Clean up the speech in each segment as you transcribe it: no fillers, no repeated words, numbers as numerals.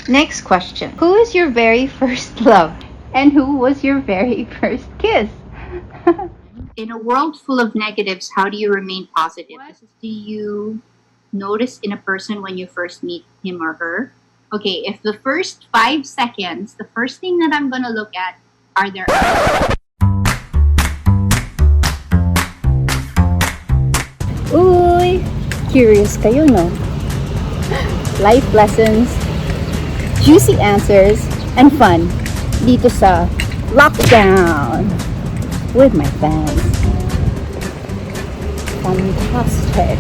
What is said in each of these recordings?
Next question. Who is your very first love? And who was your very first kiss? In a world full of negatives, how do you remain positive? What do you notice in a person when you first meet him or her? Okay, if the first 5 seconds, the first thing that I'm gonna look at are their eyes. Uy! Curious kayo, no? Life lessons, juicy answers, and fun dito sa Lockdown with my fans. Fantastic.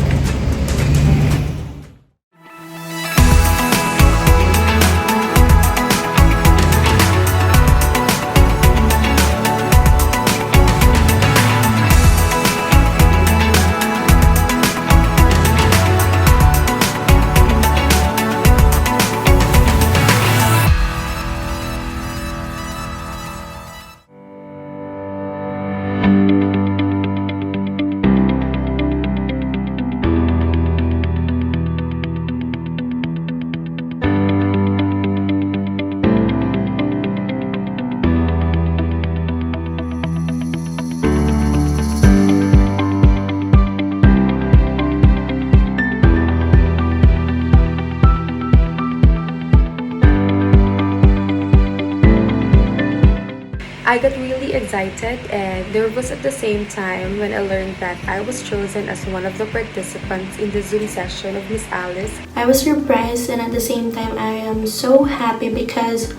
I got really excited and nervous at the same time when I learned that I was chosen as one of the participants in the Zoom session of Miss Alice. I was surprised and at the same time I am so happy because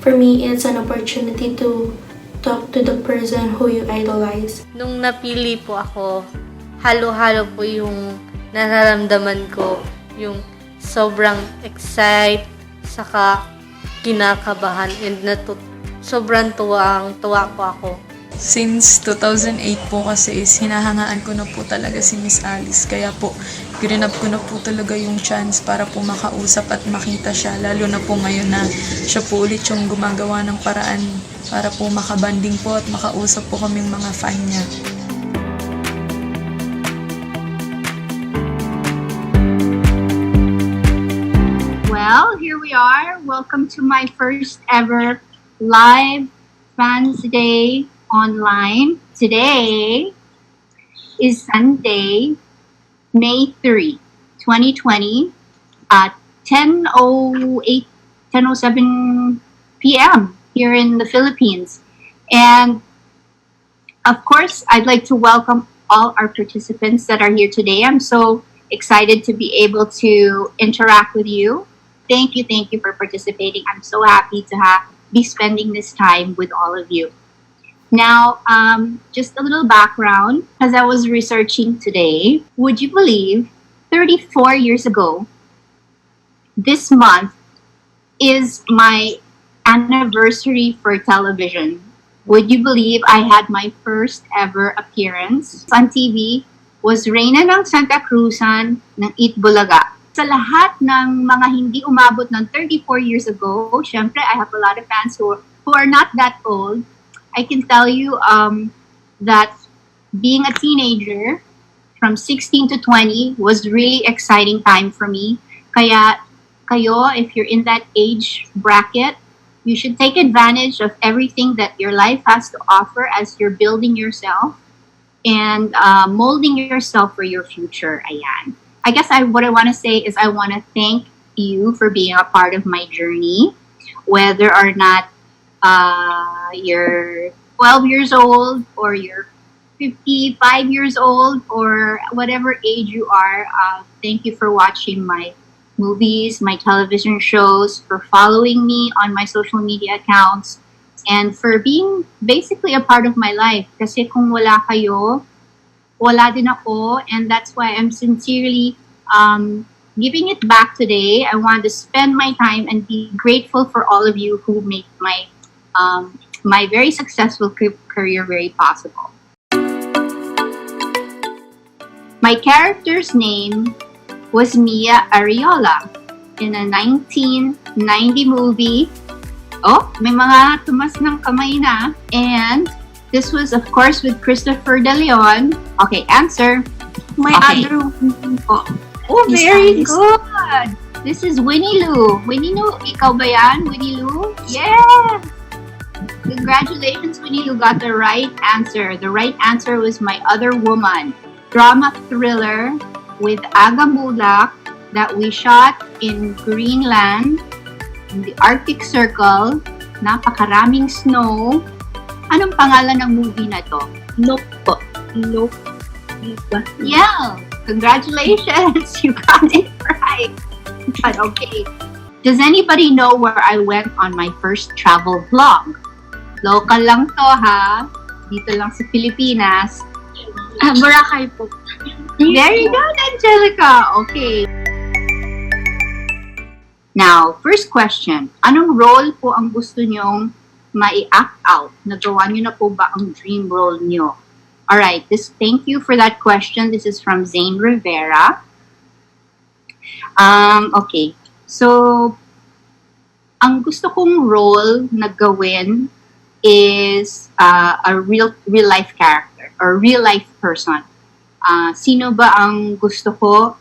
for me it's an opportunity to talk to the person who you idolize. Nung napili po ako, halo-halo po yung nararamdaman ko, yung sobrang excite, saka kinakabahan, and sobrang tuwa po ako. Since 2008 po kasi is hinahangaan ko na po talaga si Miss Alice. Kaya po, grinap ko na po talaga yung chance para po makausap at makita siya. Lalo na po ngayon na siya po ulit yung gumagawa ng paraan para po makabanding po at makausap po kaming mga fan niya. Well, here we are. Welcome to my first ever live Fans Day online. Today is Sunday, May 3, 2020 at 10:07 p.m. here in the Philippines. And of course, I'd like to welcome all our participants that are here today. I'm so excited to be able to interact with you. Thank you for participating. I'm so happy to be spending this time with all of you. Now, just a little background. As I was researching today, would you believe 34 years ago, this month is my anniversary for television. Would you believe I had my first ever appearance on TV was Reyna ng Santa Cruzan ng Eat Bulaga. Sa lahat ng mga hindi umabot ng 34 years ago, syempre, I have a lot of fans who are not that old. I can tell you that being a teenager from 16 to 20 was really exciting time for me. Kaya kayo, if you're in that age bracket, you should take advantage of everything that your life has to offer as you're building yourself and molding yourself for your future. Ayan. I guess what I want to say is I want to thank you for being a part of my journey, whether or not you're 12 years old or you're 55 years old or whatever age you are. Thank you for watching my movies, my television shows, for following me on my social media accounts, and for being basically a part of my life. Kasi kung wala kayo, wala din ako, and that's why I'm sincerely giving it back today. I want to spend my time and be grateful for all of you who make my very successful career very possible. My character's name was Mia Ariola in a 1990 movie. Oh, may mga tumas ng kamay na. And this was, of course, with Christopher De Leon. Okay, answer. My Okay. other one po. Oh, Miss very Alice. good. This is Winnie Lou. Winnie Lou, ikaw ba yan? Winnie Lou? Yeah! Congratulations, Winnie Lou got the right answer. The right answer was My Other Woman. Drama thriller with Aga Mulak that we shot in Greenland, in the Arctic Circle. Napakaraming snow. Anong pangalan ng movie na to? Nope po. Nope. Yeah! Congratulations! You got it right. But okay. Does anybody know where I went on my first travel vlog? Local lang to ha. Dito lang sa Pilipinas. Boracay po. Very good, Angelica. Okay. Now, first question. Anong role po ang gusto nyong mai-act out? Nagawa nyo na po ba ang dream role nyo? Alright, thank you for that question. This is from Zane Rivera. Okay. So, ang gusto kong role na gawin is a real life character or real life person. Sino ba ang gusto ko?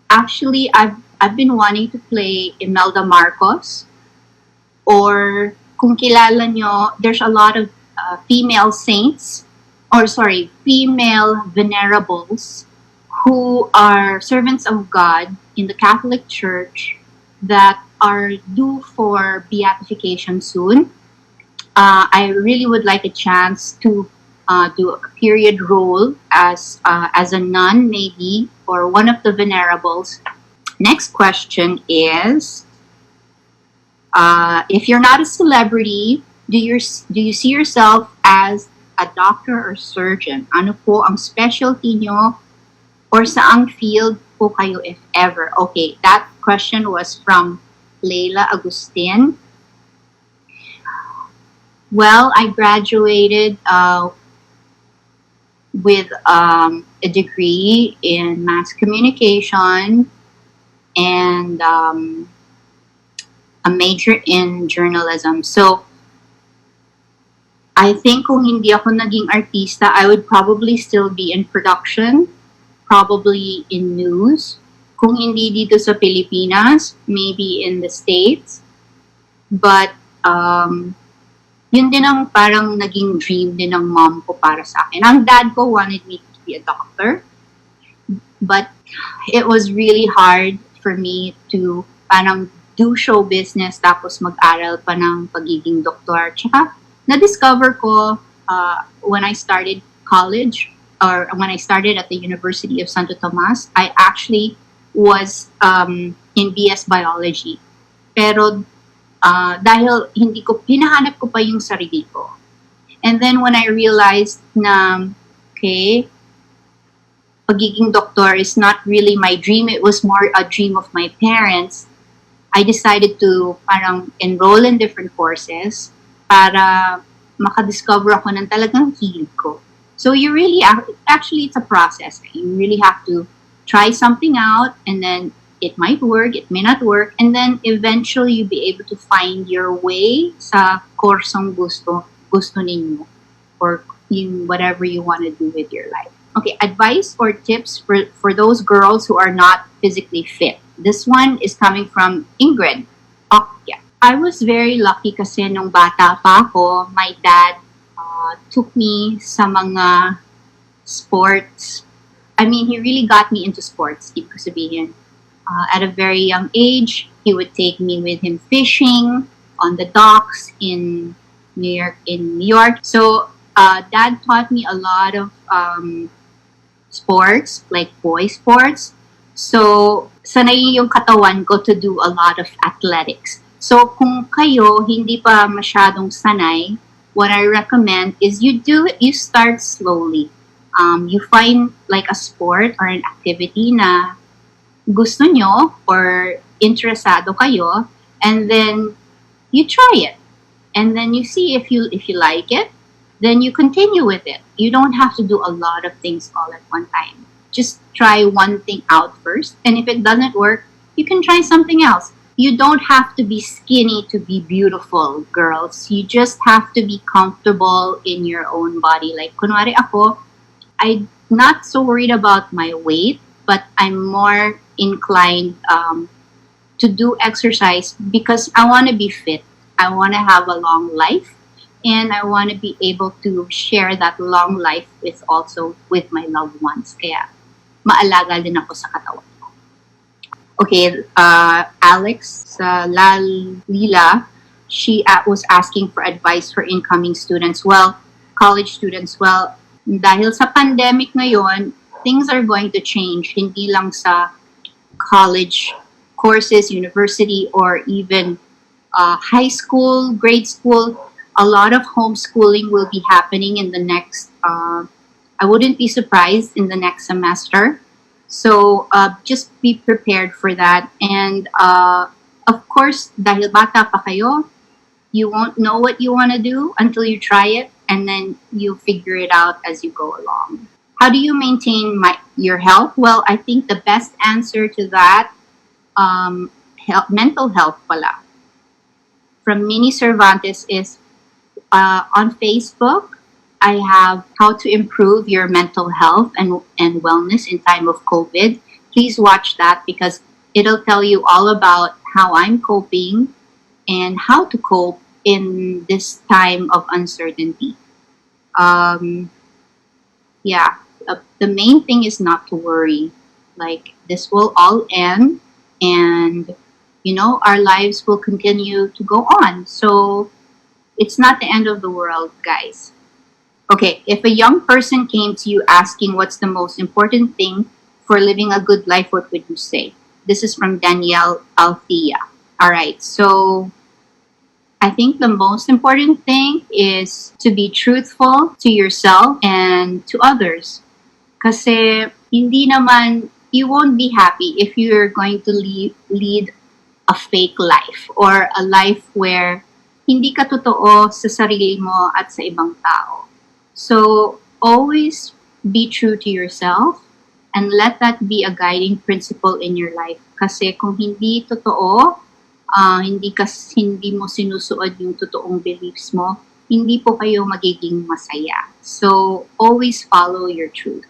Actually, I've been wanting to play Imelda Marcos, or kung kilala nyo, there's a lot of female venerables who are servants of God in the Catholic Church that are due for beatification soon. I really would like a chance to do a period role as a nun, maybe, or one of the venerables. Next question is, if you're not a celebrity, do you see yourself as a doctor or surgeon? Ano po ang specialty nyo, or saang field po kayo if ever? Okay, that question was from Leila Agustin. Well, I graduated with a degree in mass communication and a major in journalism. So, I think kung hindi ako naging artista, I would probably still be in production, probably in news. Kung hindi dito sa Pilipinas, maybe in the States. But, yun din ang parang naging dream din ng mom ko para sa akin. Ang dad ko wanted me to be a doctor. But it was really hard for me to parang do show business tapos mag-aral pa ng pagiging doktor. Tsaka, na-discover ko when I started college, or when I started at the University of Santo Tomas, I actually was in BS Biology. Pero dahil hinahanap ko pa yung sarili ko. And then when I realized na, okay, pagiging doktor is not really my dream, it was more a dream of my parents, I decided to parang enroll in different courses para makadiscover ako ng talagang hilig ko. So you really, actually it's a process. You really have to try something out, and then it might work, it may not work, and then eventually you'll be able to find your way sa kursong gusto ninyo, or in whatever you want to do with your life. Okay, advice or tips for those girls who are not physically fit. This one is coming from Ingrid. Yeah. I was very lucky kasi nung bata pa ako, my dad took me sa mga sports. I mean, he really got me into sports, ibig ko sabihin. At a very young age, he would take me with him fishing on the docks in New York. So, Dad taught me a lot of sports, like boy sports. So, sanay yung katawan ko to do a lot of athletics. So, kung kayo hindi pa masyadong sanay, what I recommend is you start slowly. You find like a sport or an activity na gusto nyo or interesado kayo, and then you try it. And then you see if you like it, then you continue with it. You don't have to do a lot of things all at one time. Just try one thing out first, and if it doesn't work, you can try something else. You don't have to be skinny to be beautiful, girls. You just have to be comfortable in your own body. Like, kunwari ako, I'm not so worried about my weight. but I'm more inclined to do exercise because I want to be fit. I want to have a long life, and I want to be able to share that long life with my loved ones. Kaya maalaga din ako sa katawan. Okay, Alex Lila, she was asking for advice for incoming students. Well, college students. Well, dahil sa pandemic ngayon, things are going to change. Hindi lang sa college courses, university, or even high school, grade school. A lot of homeschooling will be happening in the next, I wouldn't be surprised in the next semester. So just be prepared for that. And of course, dahil bata pa kayo, you won't know what you want to do until you try it, and then you figure it out as you go along. How do you maintain your health? Well, I think the best answer to that, mental health pala, from Mini Cervantes is on Facebook. I have how to improve your mental health and wellness in time of COVID. Please watch that because it'll tell you all about how I'm coping and how to cope in this time of uncertainty. Yeah, the main thing is not to worry. Like, this will all end, and our lives will continue to go on. So it's not the end of the world, guys. Okay, if a young person came to you asking what's the most important thing for living a good life, what would you say? This is from Danielle Althea. All right, so I think the most important thing is to be truthful to yourself and to others. Kasi hindi naman, you won't be happy if you're going to lead a fake life or a life where hindi ka totoo sa sarili mo at sa ibang tao. So always be true to yourself and let that be a guiding principle in your life. Kasi kung hindi totoo, hindi mo sinusuod yung totoong beliefs mo, hindi po kayo magiging masaya. So always follow your truth.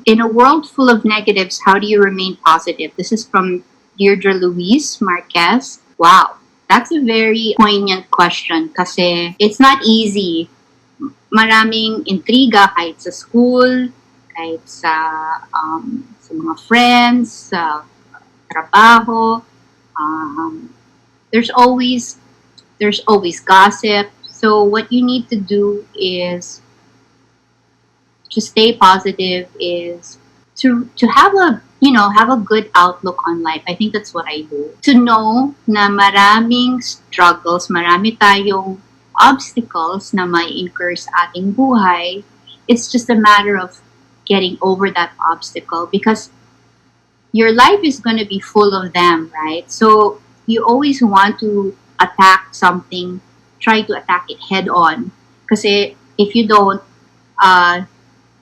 In a world full of negatives, how do you remain positive? This is from Deirdre Louise Marquez. Wow, that's a very poignant question kasi it's not easy. Maraming intriga kahit sa school, kahit sa mga friends, sa trabaho. There's always gossip. So what you need to do is to stay positive, is to have a good outlook on life. I think that's what I do. To know na maraming struggles, marami tayong obstacles na may incur sa ating buhay. It's just a matter of getting over that obstacle because your life is going to be full of them, right? So you always want to attack something, try to attack it head on. Kasi if you don't,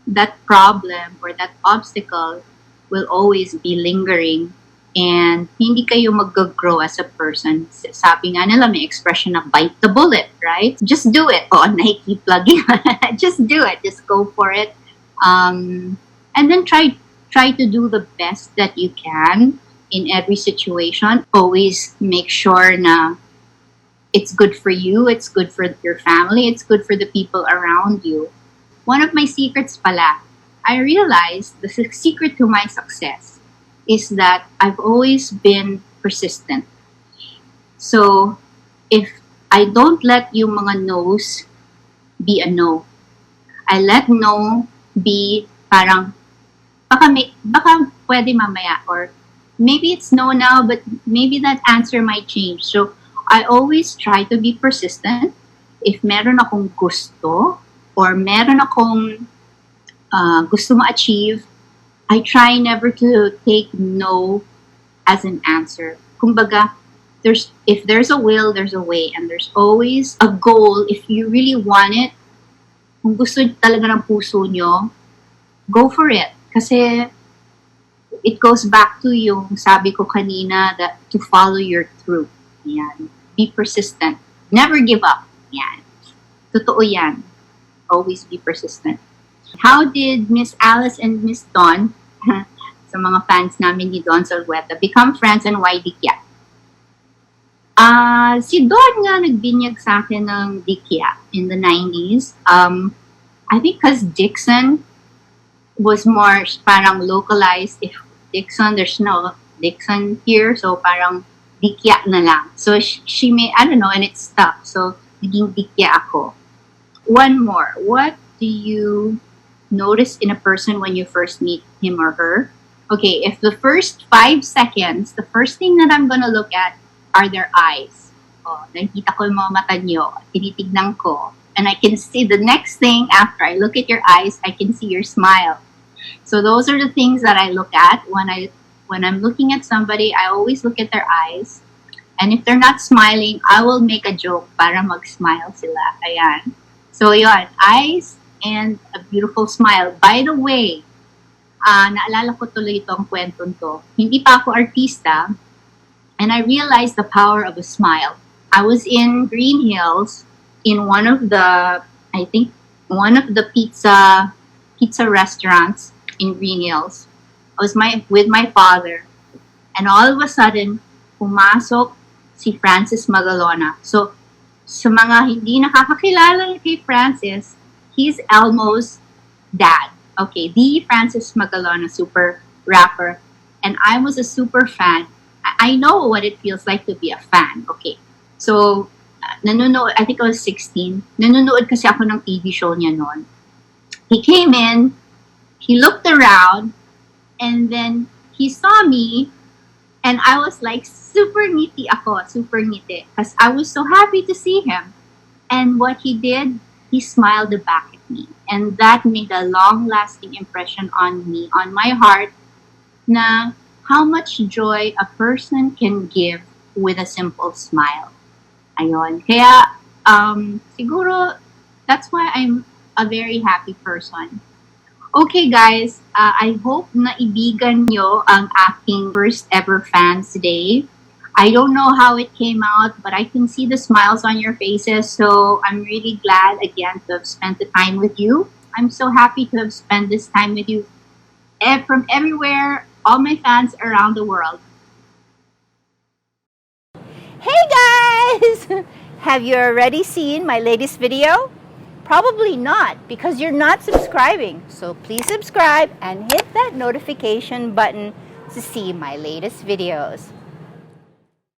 that problem or that obstacle will always be lingering and hindi kayo mag-grow as a person. Sabi nga nila, may expression na bite the bullet, right? Just do it. Oh, nakikiplug yun. Just do it. Just go for it. And then try to do the best that you can in every situation. Always make sure na it's good for you, it's good for your family, it's good for the people around you. One of my secrets pala, I realized the secret to my success is that I've always been persistent. So, if I don't let yung mga no's be a no, I let no be parang, baka pwede mamaya, or maybe it's no now, but maybe that answer might change. So, I always try to be persistent. If meron akong gusto, or meron akong gusto ma-achieve, I try never to take no as an answer. Kumbaga, if there's a will, there's a way, and there's always a goal. If you really want it, kung gusto talaga ng puso nyo, go for it. Kasi it goes back to yung sabi ko kanina, that to follow your truth. Yan. Be persistent. Never give up. Yan. Totoo yan. Always be persistent. How did Miss Alice and Miss Dawn sa mga fans namin ni Don Salgueta, become friends and why Dikya? Si Don nga nagbinyag sa akin ng Dikya in the 90s. I think because Dixson was more parang localized. If Dixon, there's no Dixon here, so parang Dikya na lang. So she may, I don't know, and it stuck. So naging Dikya ako. One more. What do you notice in a person when you first meet him or her? Okay, if the first 5 seconds, the first thing that I'm gonna look at are their eyes. Oh, nakikita ko yung mga mata nyo, tinitignan ko. And I can see the next thing after I look at your eyes, I can see your smile. So those are the things that I look at when I'm looking at somebody. I always look at their eyes. And if they're not smiling, I will make a joke para mag-smile sila. Ayan. So yon, eyes and a beautiful smile. By the way, naalala ko tuloy itong kwentong to. Hindi pa ako artista, and I realized the power of a smile. I was in Green Hills in one of the pizza restaurants in Green Hills. I was with my father, and all of a sudden, pumasok si Francis Magalona. So, sa mga hindi nakakakilala kay Francis, he's Elmo's dad. Okay, the Francis Magalona, super rapper. And I was a super fan. I know what it feels like to be a fan. Okay, so, nanonood, I think I was 16. Nanonood kasi ako ng TV show niya noon. He came in, he looked around, and then he saw me, and I was like, super ngiti ako, super ngiti. Because I was so happy to see him. And what he did, he smiled back at me. And that made a long-lasting impression on me, on my heart, na how much joy a person can give with a simple smile. Ayun. Kaya, siguro, that's why I'm a very happy person. Okay, guys, I hope na ibigan nyo ang aking first ever fans today. I don't know how it came out, but I can see the smiles on your faces, so I'm really glad again to have spent the time with you. I'm so happy to have spent this time with you from everywhere, all my fans around the world. Hey guys! Have you already seen my latest video? Probably not, because you're not subscribing. So please subscribe and hit that notification button to see my latest videos.